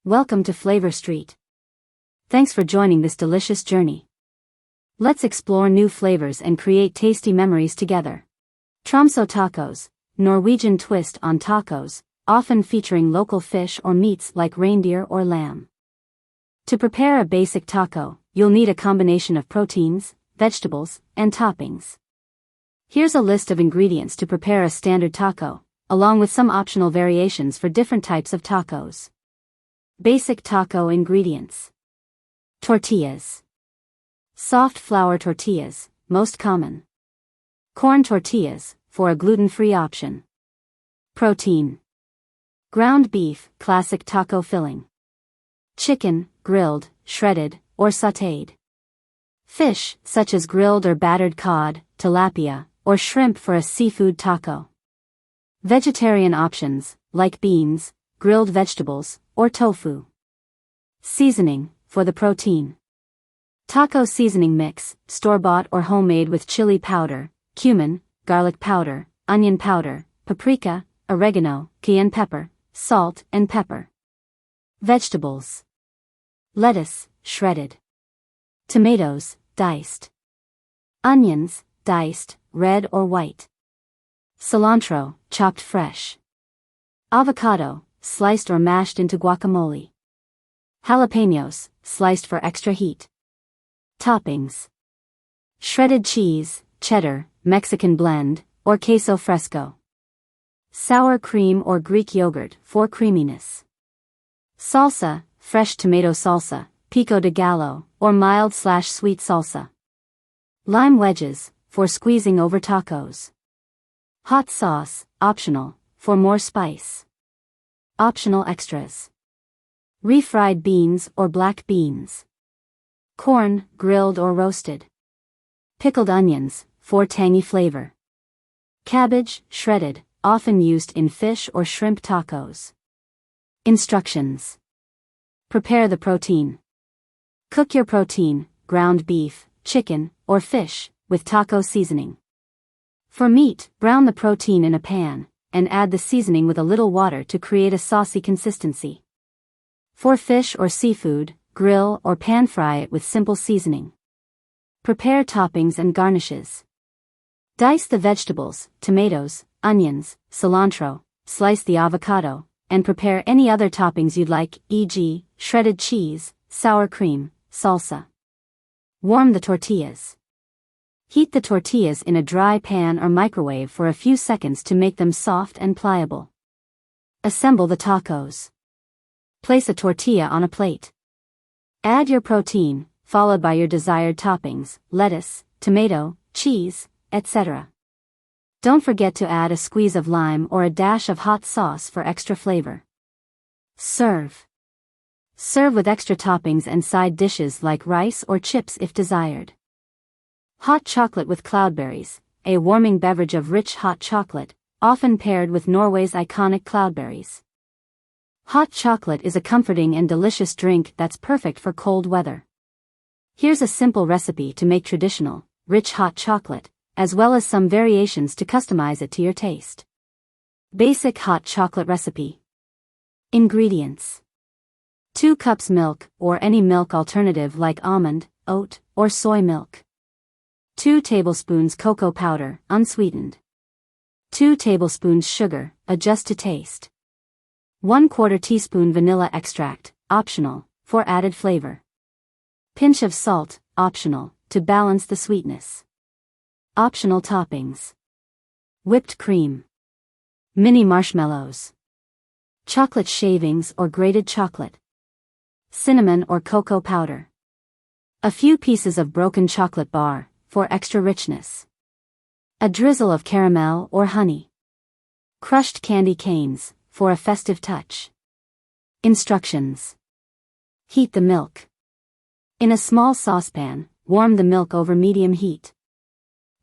Welcome to Flavor Street. Thanks for joining this delicious journey. Let's explore new flavors and create tasty memories together. Tromsø Tacos, Norwegian twist on tacos, often featuring local fish or meats like reindeer or lamb. To prepare a basic taco, you'll need a combination of proteins, vegetables, and toppings. Here's a list of ingredients to prepare a standard taco, along with some optional variations for different types of tacos. Basic taco ingredients. Tortillas. Soft flour tortillas, most common. Corn tortillas, for a gluten-free option. Protein. Ground beef, classic taco filling. Chicken, grilled, shredded, or sautéed. Fish, such as grilled or battered cod, tilapia, or shrimp for a seafood taco. Vegetarian options, like beans, grilled vegetables, or tofu. Seasoning, for the protein. Taco seasoning mix, store-bought or homemade with chili powder, cumin, garlic powder, onion powder, paprika, oregano, cayenne pepper, salt, and pepper. Vegetables. Lettuce, shredded. Tomatoes, diced. Onions, diced, red or white. Cilantro, chopped fresh. Avocado, sliced or mashed into guacamole. Jalapenos, sliced for extra heat. Toppings. Shredded cheese, cheddar, Mexican blend, or queso fresco. Sour cream or Greek yogurt for creaminess. Salsa, fresh tomato salsa, pico de gallo, or mild/sweet salsa. Lime wedges, for squeezing over tacos. Hot sauce, optional, for more spice. Optional extras. Refried beans or black beans. Corn, grilled or roasted. Pickled onions, for tangy flavor. Cabbage, shredded, often used in fish or shrimp tacos. Instructions. Prepare the protein. Cook your protein, ground beef, chicken, or fish, with taco seasoning. For meat, brown the protein in a pan, and add the seasoning with a little water to create a saucy consistency. For fish or seafood, grill or pan fry it with simple seasoning. Prepare toppings and garnishes. Dice the vegetables, tomatoes, onions, cilantro, slice the avocado, and prepare any other toppings you'd like, e.g., shredded cheese, sour cream, salsa. Warm the tortillas. Heat the tortillas in a dry pan or microwave for a few seconds to make them soft and pliable. Assemble the tacos. Place a tortilla on a plate. Add your protein, followed by your desired toppings, lettuce, tomato, cheese, etc. Don't forget to add a squeeze of lime or a dash of hot sauce for extra flavor. Serve. Serve with extra toppings and side dishes like rice or chips if desired. Hot chocolate with cloudberries, a warming beverage of rich hot chocolate, often paired with Norway's iconic cloudberries. Hot chocolate is a comforting and delicious drink that's perfect for cold weather. Here's a simple recipe to make traditional, rich hot chocolate, as well as some variations to customize it to your taste. Basic hot chocolate recipe. Ingredients. 2 cups milk, or any milk alternative like almond, oat, or soy milk. 2 tablespoons cocoa powder, unsweetened. 2 tablespoons sugar, adjust to taste. 1/4 teaspoon vanilla extract, optional, for added flavor. Pinch of salt, optional, to balance the sweetness. Optional toppings. Whipped cream. Mini marshmallows. Chocolate shavings or grated chocolate. Cinnamon or cocoa powder. A few pieces of broken chocolate bar, for extra richness. A drizzle of caramel or honey. Crushed candy canes, for a festive touch. Instructions. Heat the milk. In a small saucepan, warm the milk over medium heat.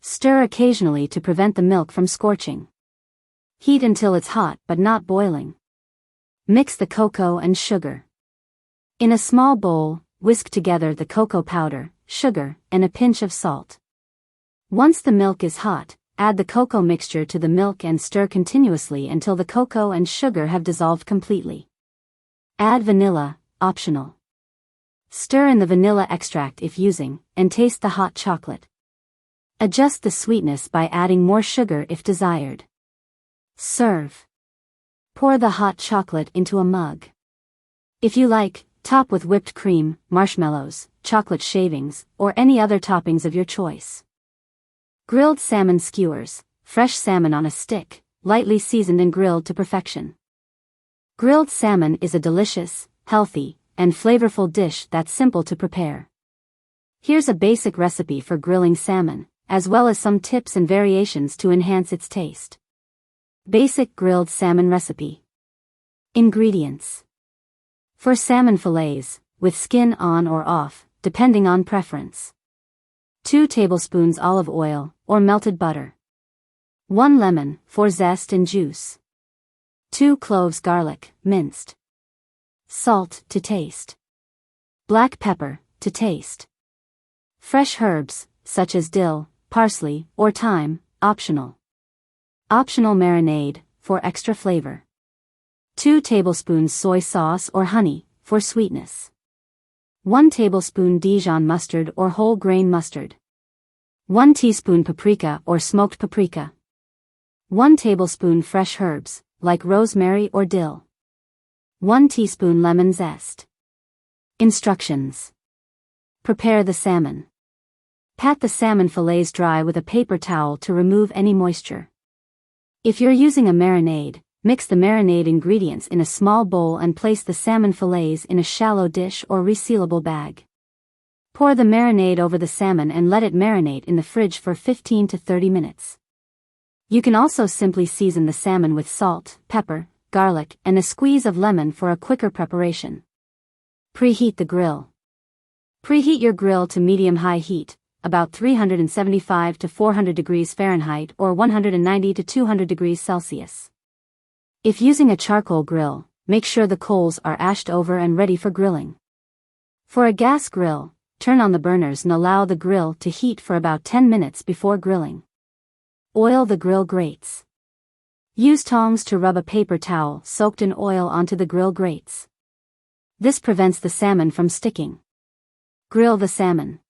Stir occasionally to prevent the milk from scorching. Heat until it's hot but not boiling. Mix the cocoa and sugar. In a small bowl, whisk together the cocoa powder, sugar, and a pinch of salt. Once the milk is hot, add the cocoa mixture to the milk and stir continuously until the cocoa and sugar have dissolved completely. Add vanilla, optional. Stir in the vanilla extract if using, and taste the hot chocolate. Adjust the sweetness by adding more sugar if desired. Serve. Pour the hot chocolate into a mug. If you like, top with whipped cream, marshmallows, chocolate shavings, or any other toppings of your choice. Grilled salmon skewers, fresh salmon on a stick, lightly seasoned and grilled to perfection. Grilled salmon is a delicious, healthy, and flavorful dish that's simple to prepare. Here's a basic recipe for grilling salmon, as well as some tips and variations to enhance its taste. Basic grilled salmon recipe. Ingredients. For salmon fillets, with skin on or off, depending on preference. 2 tablespoons olive oil, or melted butter. 1 lemon, for zest and juice. 2 cloves garlic, minced. Salt to taste. Black pepper, to taste. Fresh herbs, such as dill, parsley, or thyme, optional. Optional marinade, for extra flavor. 2 tablespoons soy sauce or honey, for sweetness. 1 tablespoon Dijon mustard or whole grain mustard. 1 teaspoon paprika or smoked paprika. 1 tablespoon fresh herbs, like rosemary or dill. 1 teaspoon lemon zest. Instructions. Prepare the salmon. Pat the salmon fillets dry with a paper towel to remove any moisture. If you're using a marinade, mix the marinade ingredients in a small bowl and place the salmon fillets in a shallow dish or resealable bag. Pour the marinade over the salmon and let it marinate in the fridge for 15 to 30 minutes. You can also simply season the salmon with salt, pepper, garlic, and a squeeze of lemon for a quicker preparation. Preheat the grill. Preheat your grill to medium-high heat, about 375 to 400 degrees Fahrenheit or 190 to 200 degrees Celsius. If using a charcoal grill, make sure the coals are ashed over and ready for grilling. For a gas grill, turn on the burners and allow the grill to heat for about 10 minutes before grilling. Oil the grill grates. Use tongs to rub a paper towel soaked in oil onto the grill grates. This prevents the salmon from sticking. Grill the salmon.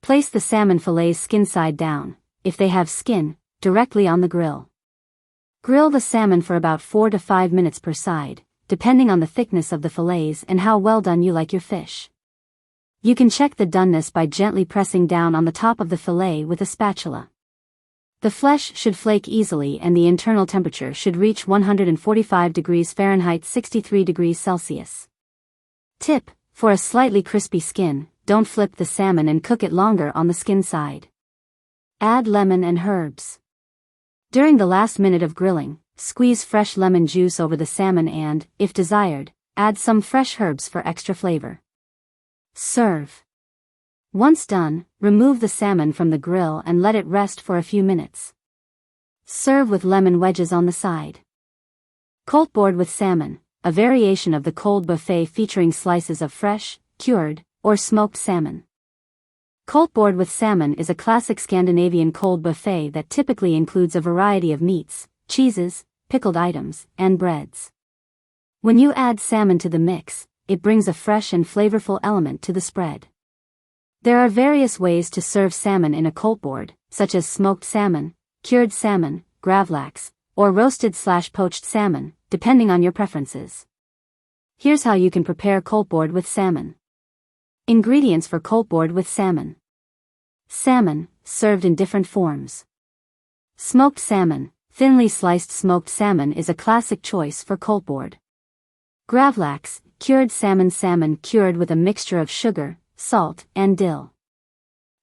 Place the salmon fillets skin side down, if they have skin, directly on the grill. Grill the salmon for about 4 to 5 minutes per side, depending on the thickness of the fillets and how well done you like your fish. You can check the doneness by gently pressing down on the top of the fillet with a spatula. The flesh should flake easily and the internal temperature should reach 145 degrees Fahrenheit 63 degrees Celsius. Tip: for a slightly crispy skin, don't flip the salmon and cook it longer on the skin side. Add lemon and herbs. During the last minute of grilling, squeeze fresh lemon juice over the salmon and, if desired, add some fresh herbs for extra flavor. Serve. Once done, remove the salmon from the grill and let it rest for a few minutes. Serve with lemon wedges on the side. Koldtbord with salmon, a variation of the cold buffet featuring slices of fresh, cured, or smoked salmon. Koldtbord with salmon is a classic Scandinavian cold buffet that typically includes a variety of meats, cheeses, pickled items, and breads. When you add salmon to the mix, it brings a fresh and flavorful element to the spread. There are various ways to serve salmon in a Koldtbord, such as smoked salmon, cured salmon, gravlax, or roasted/poached salmon, depending on your preferences. Here's how you can prepare Koldtbord with salmon. Ingredients for Koldtbord with salmon. Salmon, served in different forms. Smoked salmon, thinly sliced smoked salmon is a classic choice for Koldtbord. Gravlax, cured salmon. Salmon cured with a mixture of sugar, salt, and dill.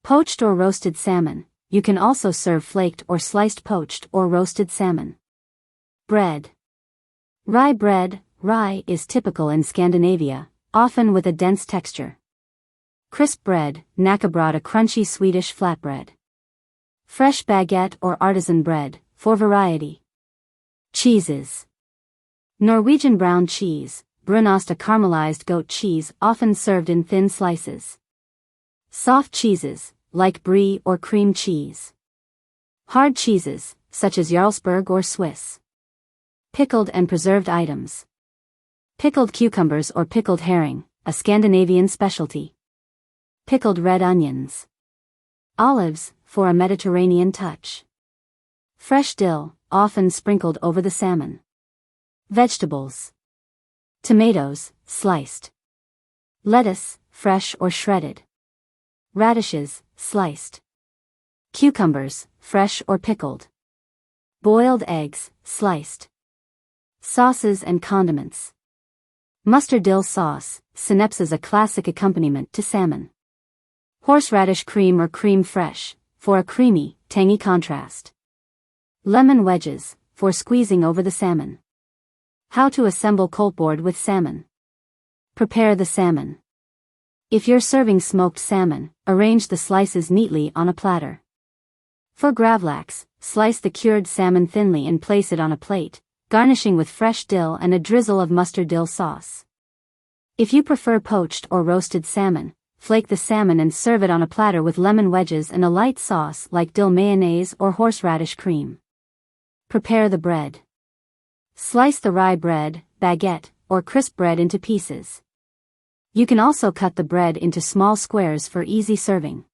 Poached or roasted salmon, you can also serve flaked or sliced poached or roasted salmon. Bread. Rye bread. Rye is typical in Scandinavia, often with a dense texture. Crisp bread, knäckebröd, a crunchy Swedish flatbread. Fresh baguette or artisan bread, for variety. Cheeses. Norwegian brown cheese, Brunost, a caramelized goat cheese often served in thin slices. Soft cheeses, like brie or cream cheese. Hard cheeses, such as Jarlsberg or Swiss. Pickled and preserved items. Pickled cucumbers or pickled herring, a Scandinavian specialty. Pickled red onions. Olives, for a Mediterranean touch. Fresh dill, often sprinkled over the salmon. Vegetables. Tomatoes, sliced. Lettuce, fresh or shredded. Radishes, sliced. Cucumbers, fresh or pickled. Boiled eggs, sliced. Sauces and condiments. Mustard dill sauce, synapse is a classic accompaniment to salmon. Horseradish cream or cream fresh, for a creamy, tangy contrast. Lemon wedges, for squeezing over the salmon. How to assemble Koldtbord with salmon. Prepare the salmon. If you're serving smoked salmon, arrange the slices neatly on a platter. For gravlax, slice the cured salmon thinly and place it on a plate, garnishing with fresh dill and a drizzle of mustard dill sauce. If you prefer poached or roasted salmon, flake the salmon and serve it on a platter with lemon wedges and a light sauce like dill mayonnaise or horseradish cream. Prepare the bread. Slice the rye bread, baguette, or crisp bread into pieces. You can also cut the bread into small squares for easy serving.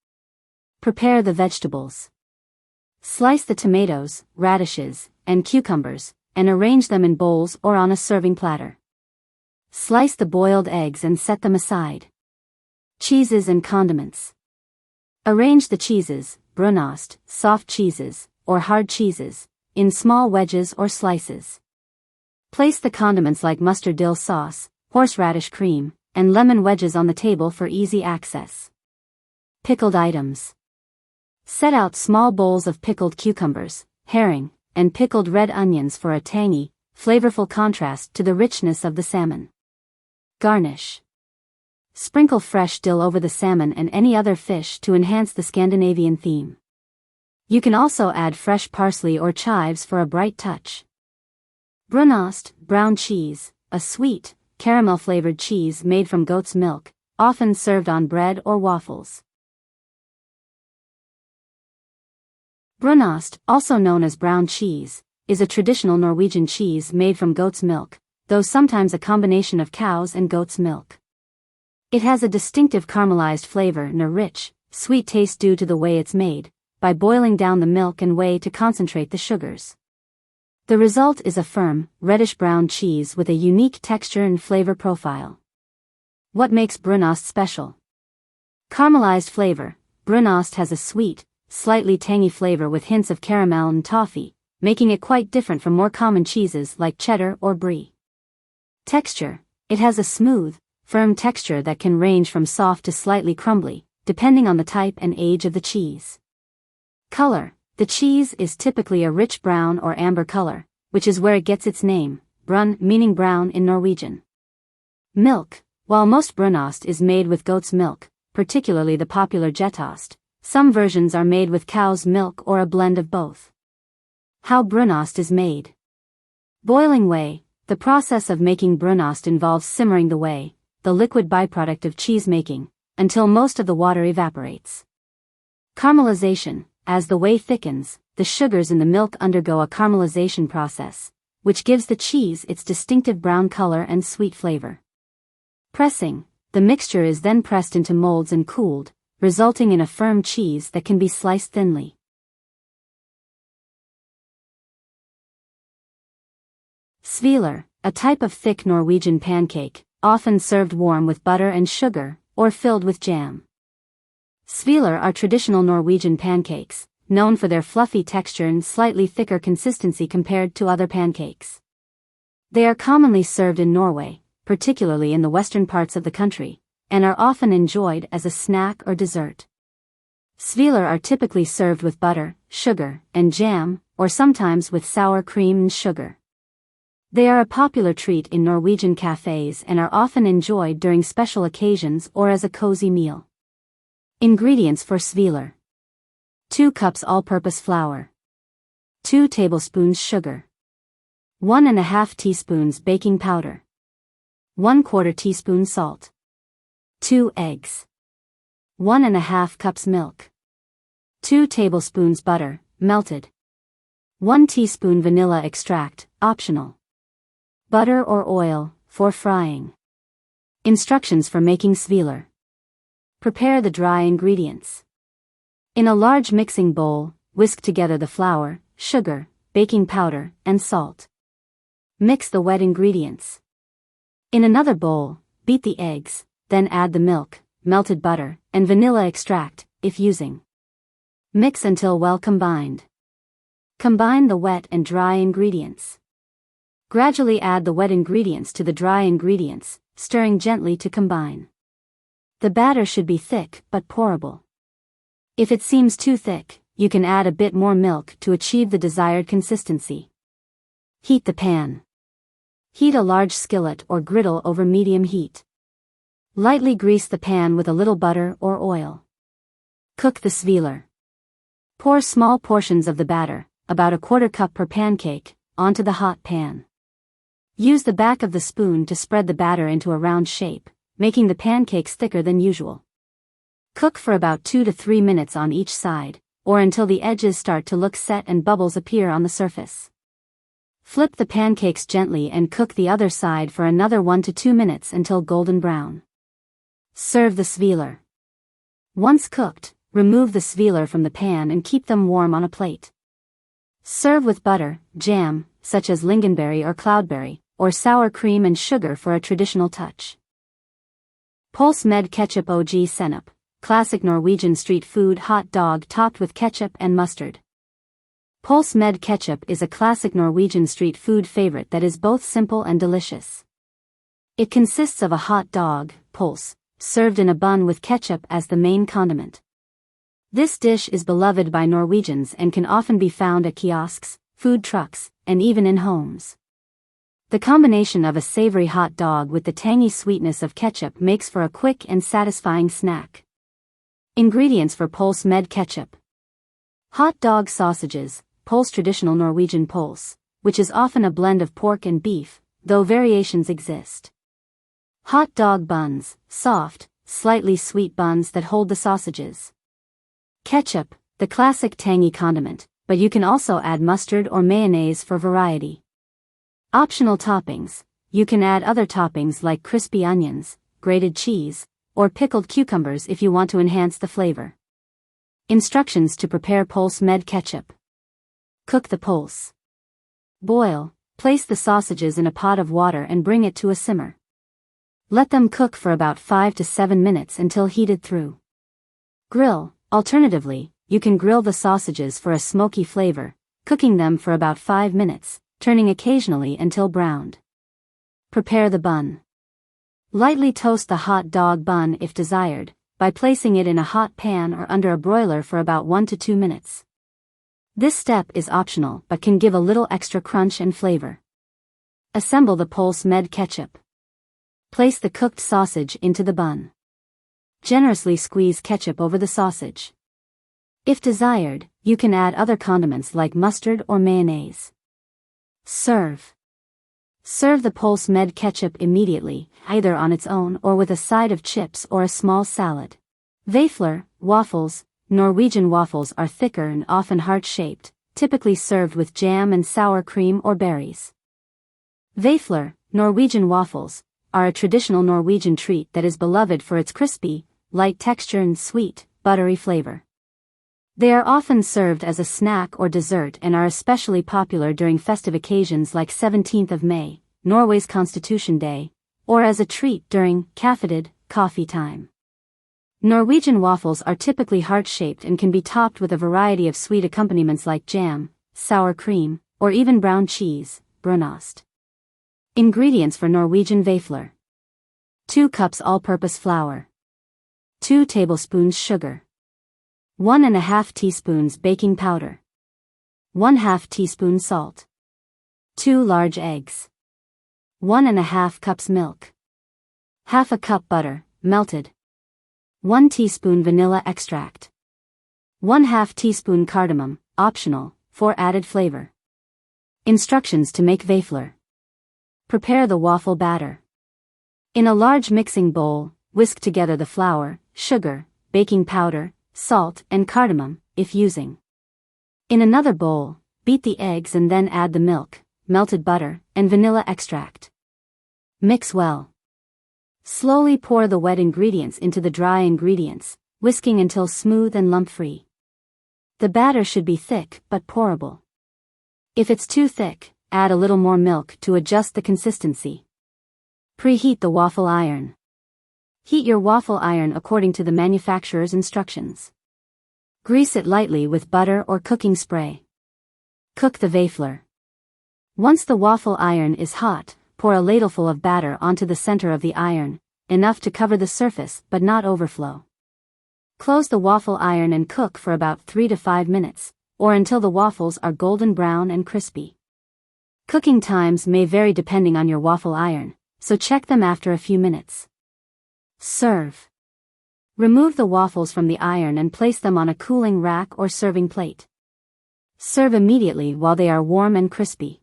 Prepare the vegetables. Slice the tomatoes, radishes, and cucumbers, and arrange them in bowls or on a serving platter. Slice the boiled eggs and set them aside. Cheeses and condiments. Arrange the cheeses, Brunost, soft cheeses, or hard cheeses, in small wedges or slices. Place the condiments like mustard dill sauce, horseradish cream, and lemon wedges on the table for easy access. Pickled items. Set out small bowls of pickled cucumbers, herring, and pickled red onions for a tangy, flavorful contrast to the richness of the salmon. Garnish. Sprinkle fresh dill over the salmon and any other fish to enhance the Scandinavian theme. You can also add fresh parsley or chives for a bright touch. Brunost, brown cheese, a sweet, caramel-flavored cheese made from goat's milk, often served on bread or waffles. Brunost, also known as brown cheese, is a traditional Norwegian cheese made from goat's milk, though sometimes a combination of cow's and goat's milk. It has a distinctive caramelized flavor and a rich, sweet taste due to the way it's made, by boiling down the milk and whey to concentrate the sugars. The result is a firm, reddish-brown cheese with a unique texture and flavor profile. What makes Brunost special? Caramelized flavor. Brunost has a sweet, slightly tangy flavor with hints of caramel and toffee, making it quite different from more common cheeses like cheddar or brie. Texture. It has a smooth, firm texture that can range from soft to slightly crumbly, depending on the type and age of the cheese. Color. The cheese is typically a rich brown or amber color, which is where it gets its name, brun meaning brown in Norwegian. Milk. While most Brunost is made with goat's milk, particularly the popular Getost, some versions are made with cow's milk or a blend of both. How Brunost is made. Boiling whey. The process of making Brunost involves simmering the whey, the liquid byproduct of cheese making, until most of the water evaporates. Caramelization. As the whey thickens, the sugars in the milk undergo a caramelization process, which gives the cheese its distinctive brown color and sweet flavor. Pressing. The mixture is then pressed into molds and cooled, resulting in a firm cheese that can be sliced thinly. Sveler, a type of thick Norwegian pancake, often served warm with butter and sugar, or filled with jam. Sveler are traditional Norwegian pancakes, known for their fluffy texture and slightly thicker consistency compared to other pancakes. They are commonly served in Norway, particularly in the western parts of the country, and are often enjoyed as a snack or dessert. Sveler are typically served with butter, sugar, and jam, or sometimes with sour cream and sugar. They are a popular treat in Norwegian cafes and are often enjoyed during special occasions or as a cozy meal. Ingredients for Sveler. 2 cups all-purpose flour. 2 tablespoons sugar. 1½ teaspoons baking powder. 1/4 teaspoon salt. 2 eggs. 1½ cups milk. 2 tablespoons butter, melted. 1 teaspoon vanilla extract, optional. Butter or oil, for frying. Instructions for making Sveler. Prepare the dry ingredients. In a large mixing bowl, whisk together the flour, sugar, baking powder, and salt. Mix the wet ingredients. In another bowl, beat the eggs, then add the milk, melted butter, and vanilla extract, if using. Mix until well combined. Combine the wet and dry ingredients. Gradually add the wet ingredients to the dry ingredients, stirring gently to combine. The batter should be thick but pourable. If it seems too thick, you can add a bit more milk to achieve the desired consistency. Heat the pan. Heat a large skillet or griddle over medium heat. Lightly grease the pan with a little butter or oil. Cook the Sveler. Pour small portions of the batter, about 1/4 cup per pancake, onto the hot pan. Use the back of the spoon to spread the batter into a round shape, making the pancakes thicker than usual. Cook for about 2 to 3 minutes on each side, or until the edges start to look set and bubbles appear on the surface. Flip the pancakes gently and cook the other side for another 1 to 2 minutes until golden brown. Serve the Sveler. Once cooked, remove the Sveler from the pan and keep them warm on a plate. Serve with butter, jam, such as lingonberry or cloudberry, or sour cream and sugar for a traditional touch. Pølse med ketchup og sennep, classic Norwegian street food hot dog topped with ketchup and mustard. Pølse med ketchup is a classic Norwegian street food favorite that is both simple and delicious. It consists of a hot dog, pølse, served in a bun with ketchup as the main condiment. This dish is beloved by Norwegians and can often be found at kiosks, food trucks, and even in homes. The combination of a savory hot dog with the tangy sweetness of ketchup makes for a quick and satisfying snack. Ingredients for pølse med ketchup. Hot dog sausages, pølse traditional Norwegian pølse, which is often a blend of pork and beef, though variations exist. Hot dog buns, soft, slightly sweet buns that hold the sausages. Ketchup, the classic tangy condiment, but you can also add mustard or mayonnaise for variety. Optional toppings, you can add other toppings like crispy onions, grated cheese, or pickled cucumbers if you want to enhance the flavor. Instructions to prepare pølse med ketchup. Cook the pølse. Boil, place the sausages in a pot of water and bring it to a simmer. Let them cook for about 5 to 7 minutes until heated through. Grill, alternatively, you can grill the sausages for a smoky flavor, cooking them for about 5 minutes, turning occasionally until browned. Prepare the bun. Lightly toast the hot dog bun if desired, by placing it in a hot pan or under a broiler for about 1 to 2 minutes. This step is optional but can give a little extra crunch and flavor. Assemble the pølse med ketchup. Place the cooked sausage into the bun. Generously squeeze ketchup over the sausage. If desired, you can add other condiments like mustard or mayonnaise. Serve. Serve the pølse med ketchup immediately, either on its own or with a side of chips or a small salad. Vafler, waffles, Norwegian waffles are thicker and often heart-shaped, typically served with jam and sour cream or berries. Vafler, Norwegian waffles, are a traditional Norwegian treat that is beloved for its crispy, light texture and sweet, buttery flavor. They are often served as a snack or dessert and are especially popular during festive occasions like 17th of May, Norway's Constitution Day, or as a treat during kaffetid, coffee time. Norwegian waffles are typically heart-shaped and can be topped with a variety of sweet accompaniments like jam, sour cream, or even brown cheese, Brunost. Ingredients for Norwegian Vafler. 2 cups all-purpose flour. 2 tablespoons sugar. 1½ teaspoons baking powder. 1/2 teaspoon salt. 2 large eggs. 1½ cups milk. 1/2 cup butter, melted. 1 teaspoon vanilla extract. 1/2 teaspoon cardamom, optional, for added flavor. Instructions to make Vafler. Prepare the waffle batter. In a large mixing bowl, whisk together the flour, sugar, baking powder, salt, and cardamom, if using. In another bowl, beat the eggs and then add the milk, melted butter, and vanilla extract. Mix well. Slowly pour the wet ingredients into the dry ingredients, whisking until smooth and lump-free. The batter should be thick but pourable. If it's too thick, add a little more milk to adjust the consistency. Preheat the waffle iron. Heat your waffle iron according to the manufacturer's instructions. Grease it lightly with butter or cooking spray. Cook the Vafler. Once the waffle iron is hot, pour a ladleful of batter onto the center of the iron, enough to cover the surface but not overflow. Close the waffle iron and cook for about 3 to 5 minutes, or until the waffles are golden brown and crispy. Cooking times may vary depending on your waffle iron, so check them after a few minutes. Serve. Remove the waffles from the iron and place them on a cooling rack or serving plate. Serve immediately while they are warm and crispy.